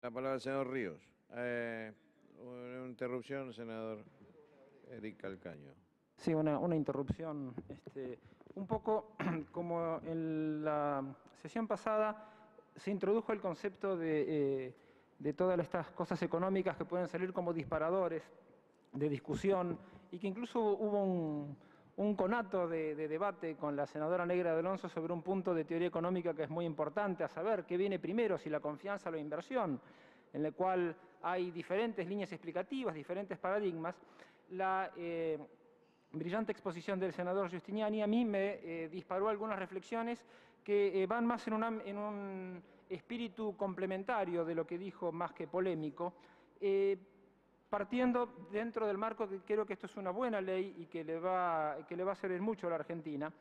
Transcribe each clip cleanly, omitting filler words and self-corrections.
La palabra al senador Ríos. Una interrupción, senador Eric Calcaño. Sí, una interrupción. Un poco como en la sesión pasada se introdujo el concepto de todas estas cosas económicas que pueden salir como disparadores de discusión y que incluso hubo un conato de debate con la senadora Negra de Alonso sobre un punto de teoría económica que es muy importante, a saber qué viene primero, si la confianza o la inversión, en el cual hay diferentes líneas explicativas, diferentes paradigmas. La brillante exposición del senador Giustiniani a mí me disparó algunas reflexiones que van más en un espíritu complementario de lo que dijo, más que polémico, partiendo dentro del marco que creo que esto es una buena ley y que le va a servir mucho a la Argentina.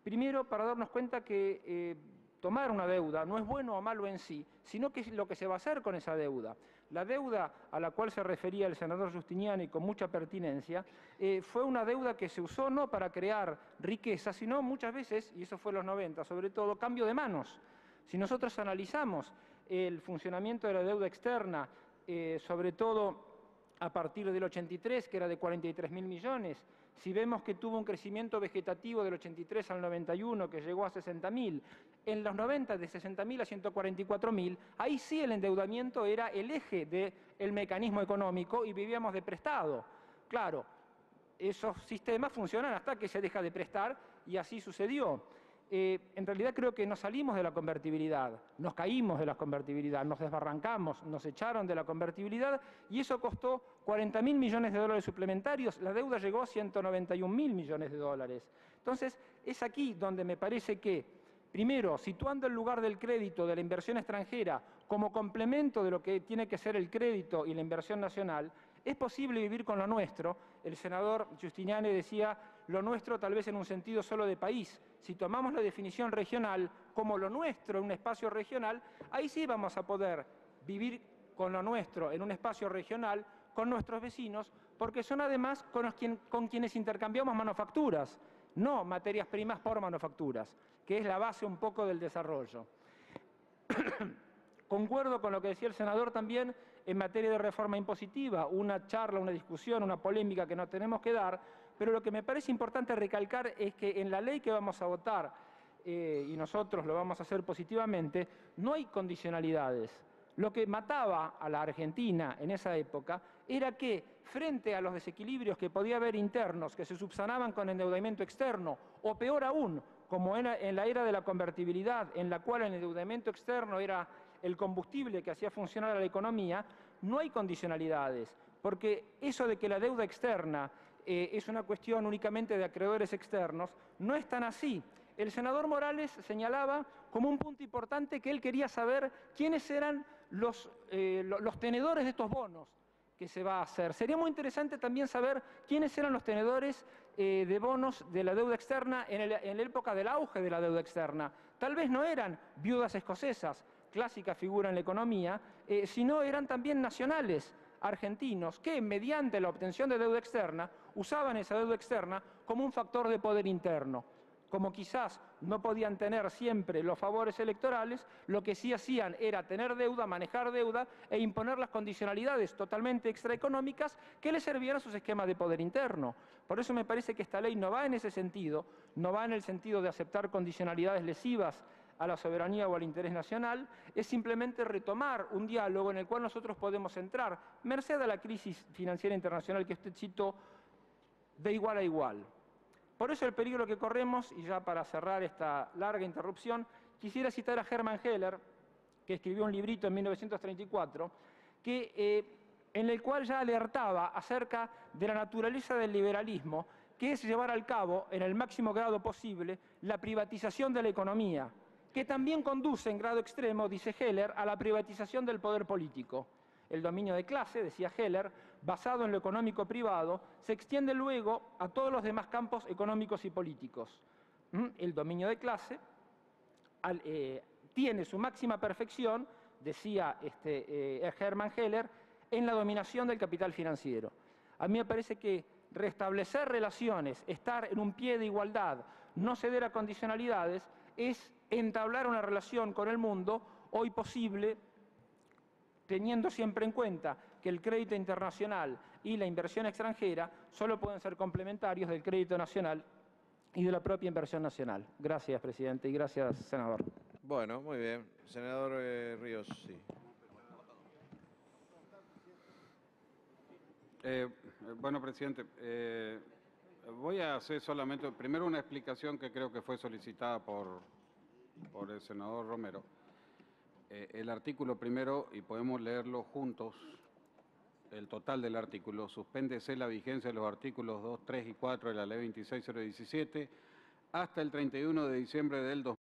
Primero, para darnos cuenta que tomar una deuda no es bueno o malo en sí, sino que es lo que se va a hacer con esa deuda. La deuda a la cual se refería el senador Giustiniani con mucha pertinencia fue una deuda que se usó no para crear riqueza, sino muchas veces, y eso fue en los 90 sobre todo, cambio de manos. Si nosotros analizamos el funcionamiento de la deuda externa, sobre todo a partir del 83, que era de 43.000 millones, si vemos que tuvo un crecimiento vegetativo del 83 al 91, que llegó a 60.000, en los 90 de 60.000 a 144.000, ahí sí el endeudamiento era el eje del mecanismo económico y vivíamos de prestado. Claro, esos sistemas funcionan hasta que se deja de prestar y así sucedió. En realidad creo que nos salimos de la convertibilidad, nos caímos de la convertibilidad, nos desbarrancamos, nos echaron de la convertibilidad y eso costó 40.000 millones de dólares suplementarios, la deuda llegó a 191.000 millones de dólares. Entonces, es aquí donde me parece que, primero, situando el lugar del crédito, de la inversión extranjera, como complemento de lo que tiene que ser el crédito y la inversión nacional, es posible vivir con lo nuestro. El senador Giustiniani decía, lo nuestro tal vez en un sentido solo de país. Si tomamos la definición regional como lo nuestro en un espacio regional, ahí sí vamos a poder vivir con lo nuestro en un espacio regional con nuestros vecinos, porque son además con quienes intercambiamos manufacturas, no materias primas por manufacturas, que es la base un poco del desarrollo. Concuerdo con lo que decía el senador también en materia de reforma impositiva, una charla, una discusión, una polémica que no tenemos que dar, pero lo que me parece importante recalcar es que en la ley que vamos a votar, y nosotros lo vamos a hacer positivamente, no hay condicionalidades. Lo que mataba a la Argentina en esa época era que, frente a los desequilibrios que podía haber internos que se subsanaban con endeudamiento externo, o peor aún, como en la era de la convertibilidad, en la cual el endeudamiento externo era el combustible que hacía funcionar a la economía, no hay condicionalidades, porque eso de que la deuda externa es una cuestión únicamente de acreedores externos, no es tan así. El senador Morales señalaba como un punto importante que él quería saber quiénes eran los tenedores de estos bonos que se va a hacer. Sería muy interesante también saber quiénes eran los tenedores de bonos de la deuda externa en la época del auge de la deuda externa. Tal vez no eran viudas escocesas, clásica figura en la economía, sino eran también nacionales argentinos que, mediante la obtención de deuda externa, usaban esa deuda externa como un factor de poder interno. Como quizás no podían tener siempre los favores electorales, lo que sí hacían era tener deuda, manejar deuda e imponer las condicionalidades totalmente extraeconómicas que les servían a sus esquemas de poder interno. Por eso me parece que esta ley no va en ese sentido, no va en el sentido de aceptar condicionalidades lesivas a la soberanía o al interés nacional, es simplemente retomar un diálogo en el cual nosotros podemos entrar, merced a la crisis financiera internacional que usted citó, de igual a igual. Por eso el peligro que corremos, y ya para cerrar esta larga interrupción, quisiera citar a Hermann Heller, que escribió un librito en 1934, en el cual ya alertaba acerca de la naturaleza del liberalismo, que es llevar al cabo, en el máximo grado posible, la privatización de la economía, que también conduce en grado extremo, dice Heller, a la privatización del poder político. El dominio de clase, decía Heller, basado en lo económico privado, se extiende luego a todos los demás campos económicos y políticos. El dominio de clase tiene su máxima perfección, decía Hermann Heller, en la dominación del capital financiero. A mí me parece que restablecer relaciones, estar en un pie de igualdad, no ceder a condicionalidades, es entablar una relación con el mundo hoy posible, teniendo siempre en cuenta que el crédito internacional y la inversión extranjera solo pueden ser complementarios del crédito nacional y de la propia inversión nacional. Gracias, presidente, y gracias, senador. Bueno, muy bien. Senador Ríos, sí. Bueno, presidente, voy a hacer solamente, primero una explicación que creo que fue solicitada por el senador Romero. El artículo primero, y podemos leerlo juntos, el total del artículo, suspéndese la vigencia de los artículos 2, 3 y 4 de la Ley 26.017 hasta el 31 de diciembre del 2020.